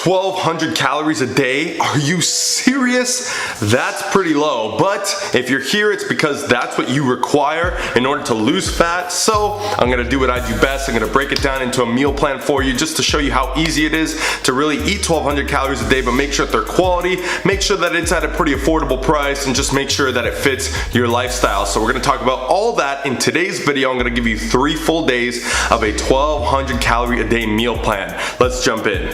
1,200 calories a day? Are you serious? That's pretty low, but if you're here, it's because that's what you require in order to lose fat. So I'm gonna do what I do best. I'm gonna break it down into a meal plan for you just to show you how easy it is to really eat 1,200 calories a day, but make sure that they're quality, make sure that it's at a pretty affordable price, and just make sure that it fits your lifestyle. So we're gonna talk about all that in today's video. I'm gonna give you 3 full days of a 1,200 calorie a day meal plan. Let's jump in.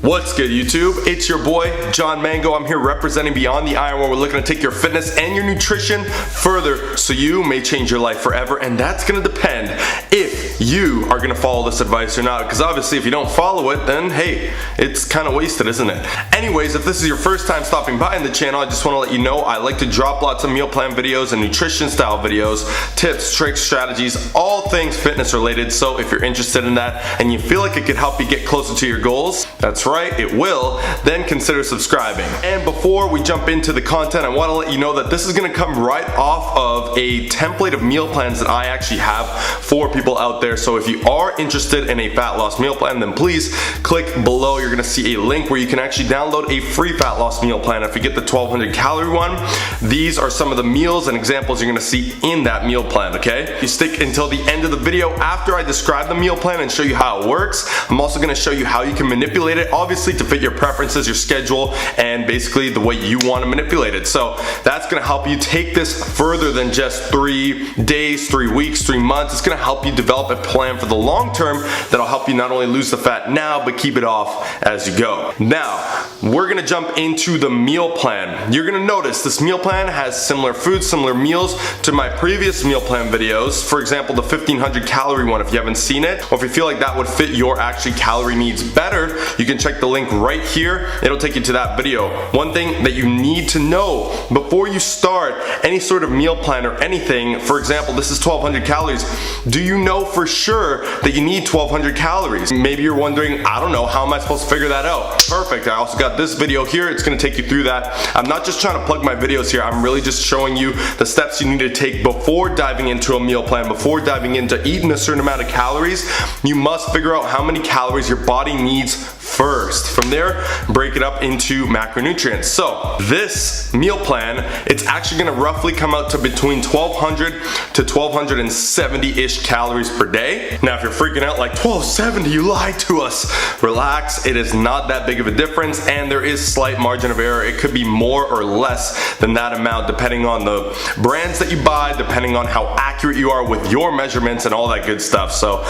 What's good, YouTube? It's your boy, John Mango. I'm here representing Beyond the Iron, where we're looking to take your fitness and your nutrition further so you may change your life forever. And that's gonna depend if you are gonna follow this advice or not. Because obviously if you don't follow it, then hey, it's kind of wasted, isn't it? Anyways, if this is your first time stopping by in the channel, I just wanna let you know I like to drop lots of meal plan videos and nutrition style videos, tips, tricks, strategies, all things fitness related. So if you're interested in that and you feel like it could help you get closer to your goals, that's right, it will, then consider subscribing. And before we jump into the content, I want to let you know that this is going to come right off of a template of meal plans that I actually have for people out there. So if you are interested in a fat loss meal plan, then please click below. You're going to see a link where you can actually download a free fat loss meal plan. If you get the 1,200 calorie one, these are some of the meals and examples you're going to see in that meal plan, okay? You stick until the end of the video after I describe the meal plan and show you how it works. I'm also going to show you how you can manipulate it, obviously to fit your preferences, your schedule, and basically the way you want to manipulate it. So that's going to help you take this further than just 3 days, 3 weeks, 3 months. It's going to help you develop a plan for the long term that'll help you not only lose the fat now, but keep it off as you go. Now, we're going to jump into the meal plan. You're going to notice this meal plan has similar foods, similar meals to my previous meal plan videos. For example, the 1,500 calorie one, if you haven't seen it, or if you feel like that would fit your actually calorie needs better, you can check the link right here. It'll take you to that video. One thing that you need to know before you start any sort of meal plan or anything, for example, this is 1,200 calories. Do you know for sure that you need 1,200 calories? Maybe you're wondering, I don't know, how am I supposed to figure that out? Perfect. I also got this video here. It's going to take you through that. I'm not just trying to plug my videos here. I'm really just showing you the steps you need to take before diving into a meal plan, before diving into eating a certain amount of calories. You must figure out how many calories your body needs first. From there, break it up into macronutrients. So this meal plan, it's actually going to roughly come out to between 1,200 to 1,270-ish calories per day. Now, if you're freaking out like 1,270, you lied to us. Relax, it is not that big of a difference, and there is slight margin of error. It could be more or less than that amount depending on the brands that you buy, depending on how accurate you are with your measurements and all that good stuff. So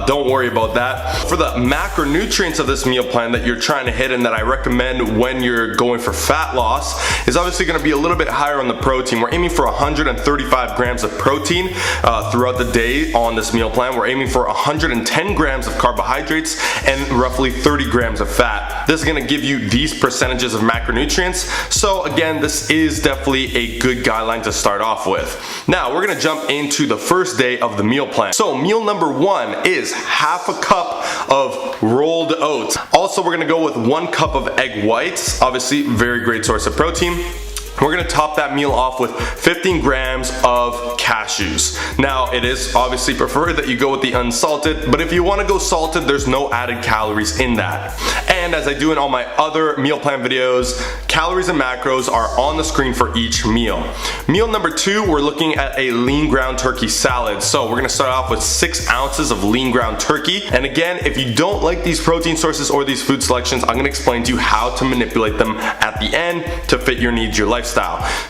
don't worry about that. For the macronutrients of this meal plan that you're trying to hit and that I recommend when you're going for fat loss is obviously going to be a little bit higher on the protein. We're aiming for 135 grams of protein throughout the day on this meal plan. We're aiming for 110 grams of carbohydrates and roughly 30 grams of fat. This is going to give you these percentages of macronutrients. So again, this is definitely a good guideline to start off with. Now we're going to jump into the first day of the meal plan. So meal number 1 is half a cup of rolled oats. Also, we're going to go with 1 cup of egg whites. Obviously, very great source of protein. We're going to top that meal off with 15 grams of cashews. Now, it is obviously preferred that you go with the unsalted, but if you want to go salted, there's no added calories in that. And as I do in all my other meal plan videos, calories and macros are on the screen for each meal. Meal number 2, we're looking at a lean ground turkey salad. So we're going to start off with 6 ounces of lean ground turkey. And again, if you don't like these protein sources or these food selections, I'm going to explain to you how to manipulate them at the end to fit your needs, your lifestyle.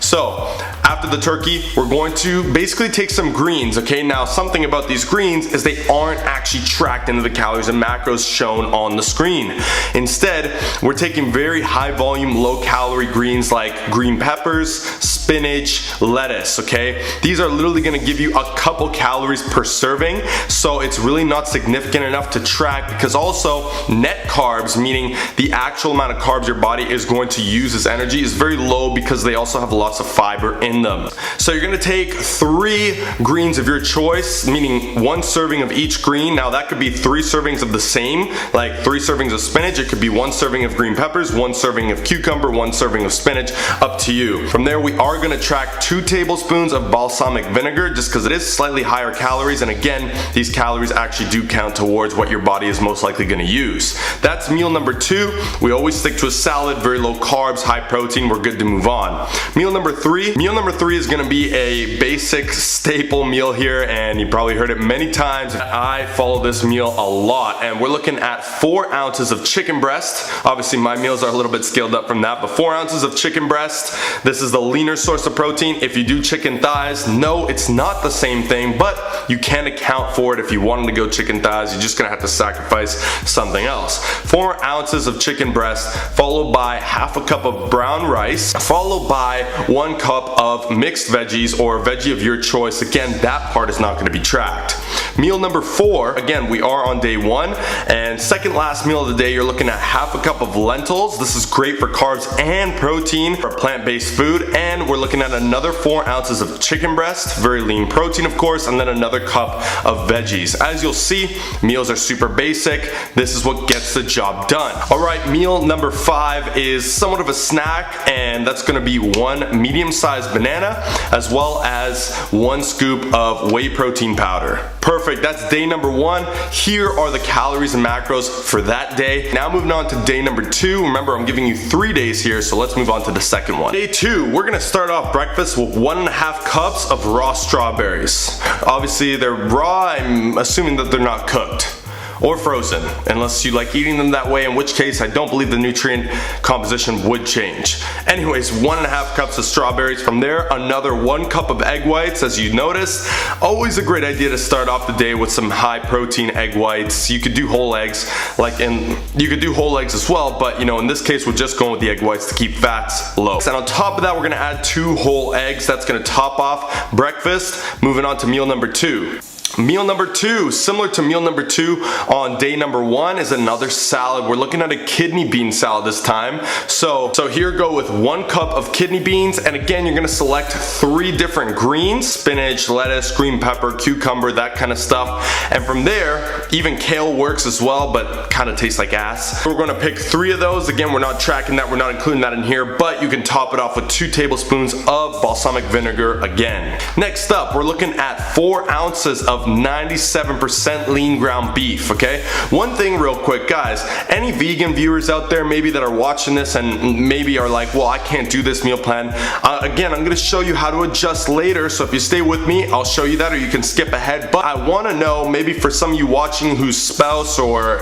So after the turkey, we're going to basically take some greens, okay? Now, something about these greens is they aren't actually tracked into the calories and macros shown on the screen. Instead, we're taking very high volume, low calorie greens like green peppers, spinach, lettuce, okay? These are literally gonna give you a couple calories per serving, so it's really not significant enough to track, because also net carbs, meaning the actual amount of carbs your body is going to use as energy, is very low because they also have lots of fiber in in them. So you're gonna take 3 greens of your choice, meaning 1 serving of each green. Now that could be 3 servings of the same, like 3 servings of spinach. It could be 1 serving of green peppers, 1 serving of cucumber, 1 serving of spinach, up to you. From there, we are gonna track 2 tablespoons of balsamic vinegar, just because it is slightly higher calories, and again, these calories actually do count towards what your body is most likely gonna use. That's meal number 2. We always stick to a salad, very low carbs, high protein, we're good to move on. Meal number 3. Meal number 3 is gonna be a basic staple meal here, and you probably heard it many times. I follow this meal a lot, and we're looking at 4 ounces of chicken breast. Obviously my meals are a little bit scaled up from that, but 4 ounces of chicken breast. This is the leaner source of protein. If you do chicken thighs, no, it's not the same thing, but you can account for it. If you wanted to go chicken thighs, you're just gonna have to sacrifice something else. 4 ounces of chicken breast, followed by half a cup of brown rice, followed by 1 cup of mixed veggies or a veggie of your choice. Again, that part is not gonna be tracked. Meal number 4, again, we are on day 1, and second last meal of the day, you're looking at half a cup of lentils. This is great for carbs and protein for plant-based food, and we're looking at another 4 ounces of chicken breast, very lean protein of course, and then another cup of veggies. As you'll see, meals are super basic. This is what gets the job done. Alright, meal number 5 is somewhat of a snack, and that's gonna be 1 medium-sized banana, as well as 1 scoop of whey protein powder. Perfect, that's day number 1. Here are the calories and macros for that day. Now moving on to day number 2. Remember, I'm giving you 3 days here, so let's move on to the second one. Day 2, we're gonna start off breakfast with 1.5 cups of raw strawberries. Obviously, they're raw. I'm assuming that they're not cooked or frozen, unless you like eating them that way, in which case I don't believe the nutrient composition would change. Anyways, 1.5 cups of strawberries. From there, another 1 cup of egg whites. As you notice, always a great idea to start off the day with some high protein egg whites. You could do whole eggs, you could do whole eggs as well, but you know, in this case, we're just going with the egg whites to keep fats low. And on top of that, we're gonna add 2 whole eggs. That's gonna top off breakfast. Moving on to meal number 2. Meal number 2, similar to meal number 2 on day number 1, is another salad. We're looking at a kidney bean salad this time. So here go with 1 cup of kidney beans, and again, you're gonna select 3 different greens: spinach, lettuce, green pepper, cucumber, that kind of stuff. And from there, even kale works as well, but kind of tastes like ass. We're gonna pick 3 of those. Again, we're not tracking that, we're not including that in here, but you can top it off with 2 tablespoons of balsamic vinegar again. Next up, we're looking at 4 ounces of 97% lean ground beef, okay? One thing real quick, guys, any vegan viewers out there maybe that are watching this and maybe are like, well, I can't do this meal plan. Again, I'm gonna show you how to adjust later, so if you stay with me, I'll show you that, or you can skip ahead. But I wanna know, maybe for some of you watching whose spouse or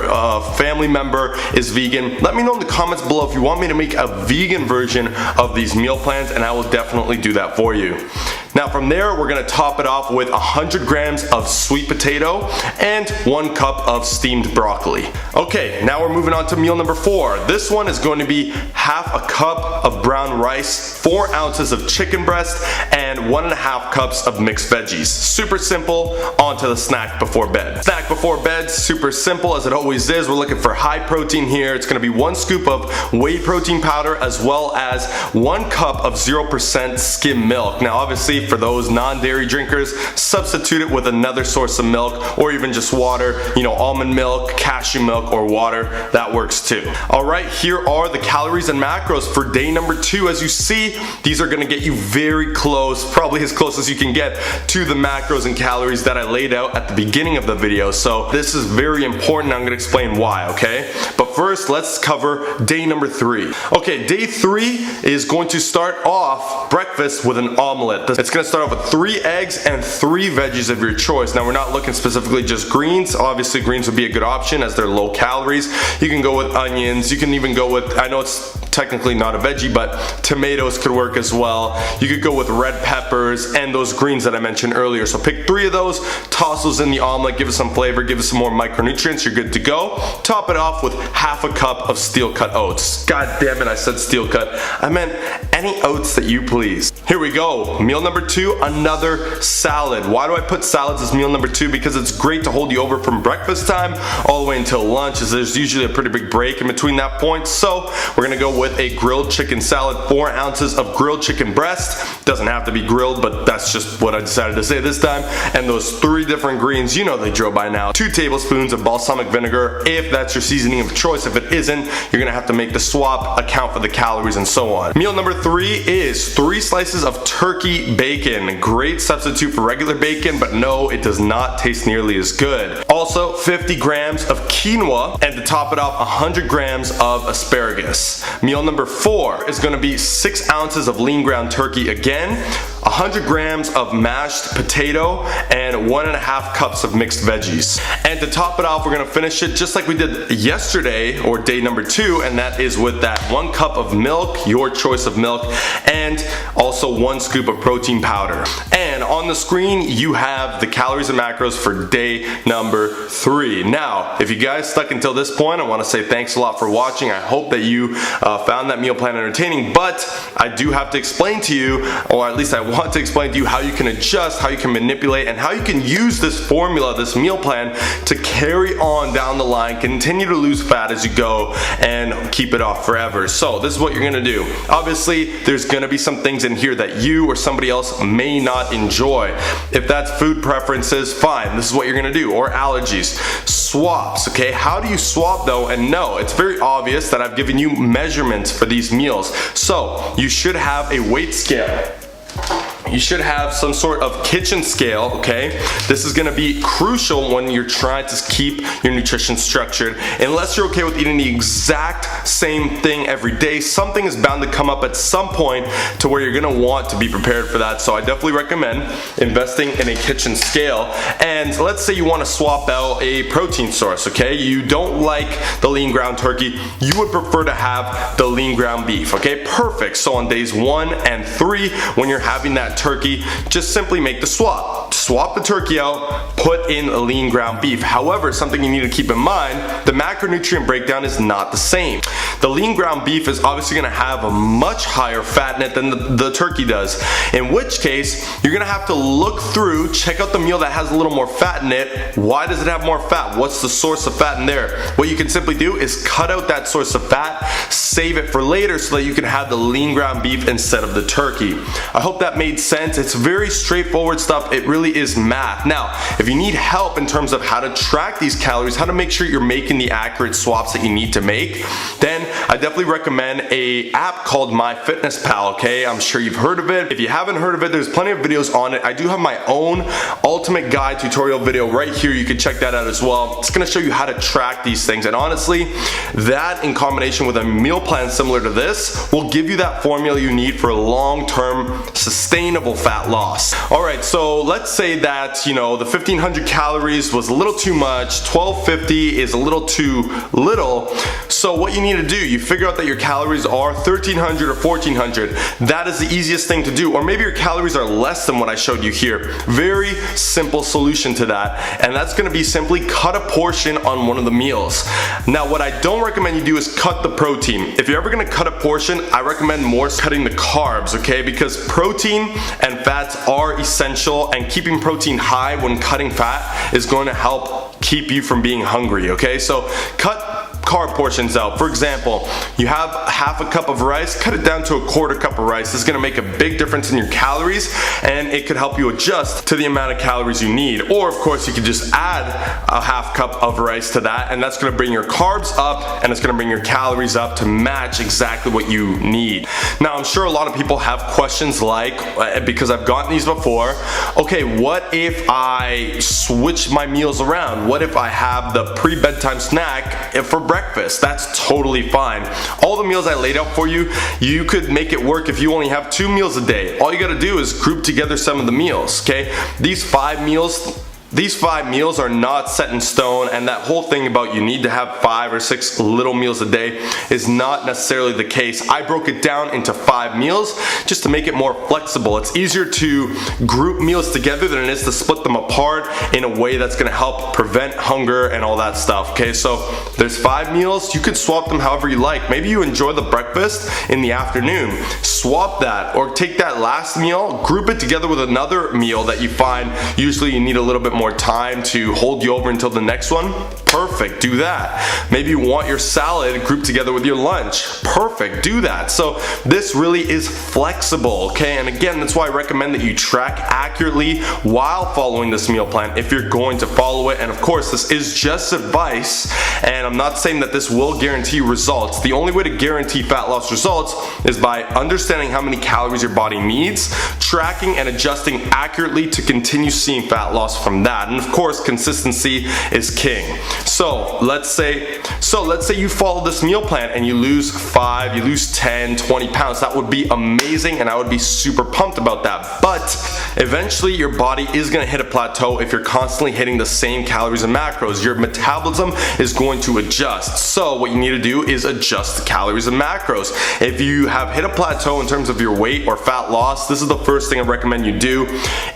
family member is vegan, let me know in the comments below if you want me to make a vegan version of these meal plans, and I will definitely do that for you. Now from there, we're gonna top it off with 100 grams of sweet potato and 1 cup of steamed broccoli. Okay, now we're moving on to meal number 4. This one is going to be half a cup of brown rice, 4 ounces of chicken breast, and 1.5 cups of mixed veggies. Super simple. On to the snack before bed. Snack before bed, super simple as it always is. We're looking for high protein here. It's gonna be 1 scoop of whey protein powder, as well as 1 cup of 0% skim milk. Now obviously, for those non-dairy drinkers, substitute it with another source of milk, or even just water, you know, almond milk, cashew milk, or water. That works too. Alright, here are the calories and macros for day number 2. As you see, these are gonna get you very close, probably as close as you can get to the macros and calories that I laid out at the beginning of the video. So this is very important. I'm gonna explain why, okay? But first, let's cover day number 3. Okay, day 3 is going to start off breakfast with an omelet. It's gonna start off with 3 eggs and 3 veggies of your choice. Now we're not looking specifically just greens. Obviously greens would be a good option as they're low calories. You can go with onions. You can even go with, I know it's technically not a veggie, but tomatoes could work as well. You could go with red peppers and those greens that I mentioned earlier. So pick 3 of those, toss those in the omelet, give it some flavor, give it some more micronutrients, you're good to go. Top it off with half a cup of steel cut oats. God damn it, I said steel cut. I meant any oats that you please. Here we go. Meal number 2, another salad. Why do I put salads as meal number 2? Because it's great to hold you over from breakfast time all the way until lunch, as there's usually a pretty big break in between that point. So we're gonna go with a grilled chicken salad, 4 ounces of grilled chicken breast. Doesn't have to be grilled, but that's just what I decided to say this time. And those 3 different greens, you know they drill by now. 2 tablespoons of balsamic vinegar, if that's your seasoning of choice. If it isn't, you're gonna have to make the swap, account for the calories and so on. Meal number 3 is 3 slices of turkey bacon. Great substitute for regular bacon, but no, it does not taste nearly as good. Also, 50 grams of quinoa, and to top it off, 100 grams of asparagus. Meal number 4 is gonna be 6 ounces of lean ground turkey again, 100 grams of mashed potato, and 1.5 cups of mixed veggies. And to top it off, we're gonna finish it just like we did yesterday, or day number 2, and that is with that 1 cup of milk, your choice of milk, and also 1 scoop of protein powder. And on the screen, you have the calories and macros for day number 3. Now, if you guys stuck until this point, I wanna say thanks a lot for watching. I hope that you found that meal plan entertaining, but I do have to explain to you, or at least I want to explain to you, how you can adjust, how you can manipulate, and how you can use this formula, this meal plan, to carry on down the line, continue to lose fat as you go, and keep it off forever. So this is what you're gonna do. Obviously, there's gonna be some things in here that you or somebody else may not enjoy. If that's food preferences, fine, this is what you're gonna do, or allergies. Swaps, okay? How do you swap though? And no, it's very obvious that I've given you measurements for these meals. So you should have a weight scale. You should have some sort of kitchen scale, okay? This is gonna be crucial when you're trying to keep your nutrition structured. Unless you're okay with eating the exact same thing every day, something is bound to come up at some point to where you're gonna want to be prepared for that. So I definitely recommend investing in a kitchen scale. And let's say you wanna swap out a protein source, okay? You don't like the lean ground turkey, you would prefer to have the lean ground beef, okay? Perfect. So on days 1 and 3, when you're having that turkey, just simply make the swap. Swap the turkey out, put in a lean ground beef. However, something you need to keep in mind, the macronutrient breakdown is not the same. The lean ground beef is obviously gonna have a much higher fat in it than the turkey does, in which case, you're gonna have to look through, check out the meal that has a little more fat in it. Why does it have more fat? What's the source of fat in there? What you can simply do is cut out that source of fat, save it for later so that you can have the lean ground beef instead of the turkey. I hope that made sense. It's very straightforward stuff. It really is math. Now, if you need help in terms of how to track these calories, how to make sure you're making the accurate swaps that you need to make, then I definitely recommend a app called MyFitnessPal, okay? I'm sure you've heard of it. If you haven't heard of it, there's plenty of videos on it. I do have my own ultimate guide tutorial video right here. You can check that out as well. It's gonna show you how to track these things. And honestly, that in combination with a meal plan similar to this will give you that formula you need for long-term sustainable fat loss. All right, so let's say that, you know, the 1500 calories was a little too much, 1250 is a little too little. So what you need to do, you figure out that your calories are 1300 or 1400. That is the easiest thing to do. Or maybe your calories are less than what I showed you here. Very simple solution to that. And that's gonna be simply cut a portion on one of the meals. Now, what I don't recommend you do is cut the protein. If you're ever gonna cut a portion, I recommend more cutting the carbs, okay? Because protein and fats are essential, and keeping protein high when cutting fat is going to help keep you from being hungry, okay? So cut carb portions out. For example, you have half a cup of rice, cut it down to a quarter cup of rice. This is gonna make a big difference in your calories, and it could help you adjust to the amount of calories you need. Or of course, you could just add a half cup of rice to that, and that's gonna bring your carbs up, and it's gonna bring your calories up to match exactly what you need. Now, I'm sure a lot of people have questions like, because I've gotten these before, okay, what if I switch my meals around? What if I have the pre-bedtime snack for breakfast? That's totally fine. All the meals I laid out for you, you could make it work if you only have 2 meals a day. All you gotta do is group together some of the meals, okay? These 5 meals, These 5 meals are not set in stone, and that whole thing about you need to have 5 or 6 little meals a day is not necessarily the case. I broke it down into 5 meals just to make it more flexible. It's easier to group meals together than it is to split them apart in a way that's gonna help prevent hunger and all that stuff, okay? So there's 5 meals. You could swap them however you like. Maybe you enjoy the breakfast in the afternoon. Swap that, or take that last meal, group it together with another meal that you find usually you need a little bit more time to hold you over until the next one. Perfect, do that. Maybe you want your salad grouped together with your lunch. Perfect, do that. So this really is flexible, okay? And again, that's why I recommend that you track accurately while following this meal plan if you're going to follow it. And of course, this is just advice, and I'm not saying that this will guarantee results. The only way to guarantee fat loss results is by understanding how many calories your body needs, tracking and adjusting accurately to continue seeing fat loss from that. And of course, consistency is king. So let's say you follow this meal plan and you lose 5, you lose 10, 20 pounds. That would be amazing, and I would be super pumped about that. But eventually your body is gonna hit a plateau if you're constantly hitting the same calories and macros. Your metabolism is going to adjust. So what you need to do is adjust the calories and macros. If you have hit a plateau in terms of your weight or fat loss, this is the first thing I recommend you do.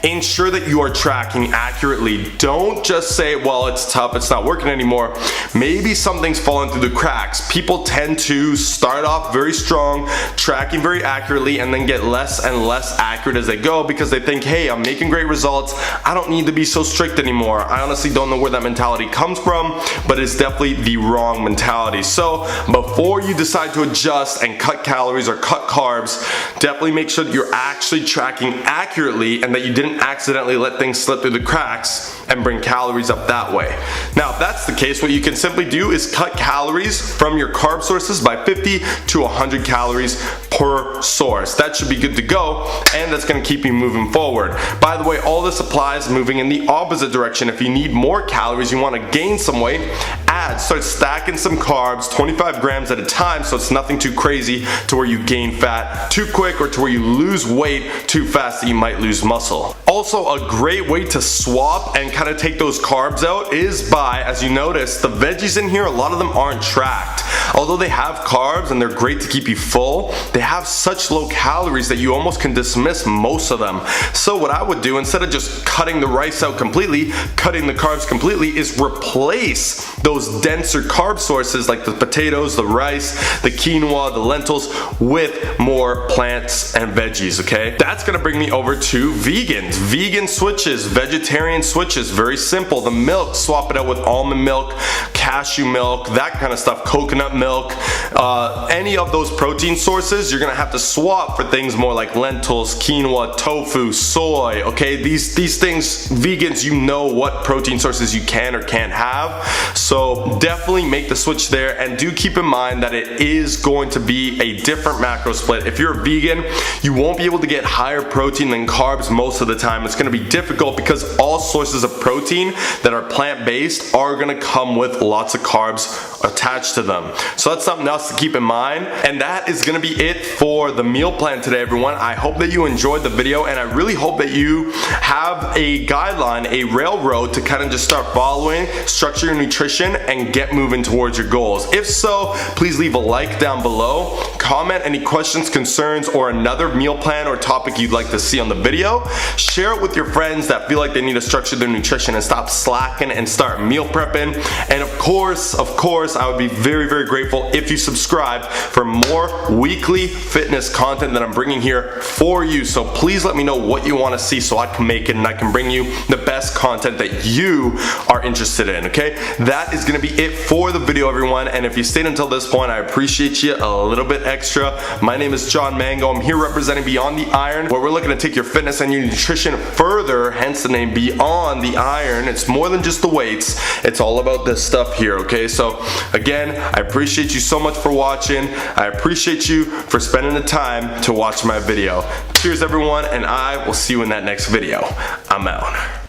Ensure that you are tracking accurately. Don't just say, well, it's tough, it's not working anymore. Maybe something's fallen through the cracks. People tend to start off very strong, tracking very accurately, and then get less and less accurate as they go because they think, hey, I'm making great results, I don't need to be so strict anymore. I honestly don't know where that mentality comes from, but it's definitely the wrong mentality. So before you decide to adjust and cut calories or cut carbs, definitely make sure that you're actually tracking accurately and that you didn't accidentally let things slip through the cracks and bring calories up that way. Now, if that's the case, what you can simply do is cut calories from your carb sources by 50 to 100 calories per source. That should be good to go, and that's going to keep you moving forward. By the way, all this applies moving in the opposite direction. If you need more calories, you want to gain some weight, start stacking some carbs, 25 grams at a time, so it's nothing too crazy to where you gain fat too quick or to where you lose weight too fast that you might lose muscle. Also, a great way to swap and kind of take those carbs out is by, as you notice, the veggies in here, a lot of them aren't tracked. Although they have carbs and they're great to keep you full, they have such low calories that you almost can dismiss most of them. So what I would do, instead of just cutting the rice out completely, cutting the carbs completely, is replace those denser carb sources like the potatoes, the rice, the quinoa, the lentils with more plants and veggies, okay? That's gonna bring me over to vegans. Vegan switches, vegetarian switches, very simple. The milk, swap it out with almond milk, cashew milk, that kind of stuff, coconut milk, any of those protein sources, you're gonna have to swap for things more like lentils, quinoa, tofu, soy, okay? These things, vegans, you know what protein sources you can or can't have, so definitely make the switch there, and do keep in mind that it is going to be a different macro split. If you're a vegan, you won't be able to get higher protein than carbs most of the time. It's gonna be difficult because all sources of protein that are plant-based are gonna come with lots of carbs attached to them. So that's something else to keep in mind. And that is gonna be it for the meal plan today, everyone. I hope that you enjoyed the video, and I really hope that you have a guideline, a railroad to kind of just start following, structure your nutrition, and get moving towards your goals. If so, please leave a like down below, comment any questions, concerns, or another meal plan or topic you'd like to see on the video. Share it with your friends that feel like they need to structure their nutrition and stop slacking and start meal prepping. And of course, I would be very, very grateful if you subscribe for more weekly fitness content that I'm bringing here for you. So please let me know what you want to see so I can make it and I can bring you the best content that you are interested in, okay? That is going to be it for the video, everyone. And if you stayed until this point, I appreciate you a little bit extra. My name is John Mango. I'm here representing Beyond the Iron, where we're looking to take your fitness and your nutrition further, hence the name Beyond the Iron. It's more than just the weights. It's all about this stuff here, okay? So again, I appreciate you so much for watching. I appreciate you for spending the time to watch my video. Cheers, everyone, and I will see you in that next video. I'm out.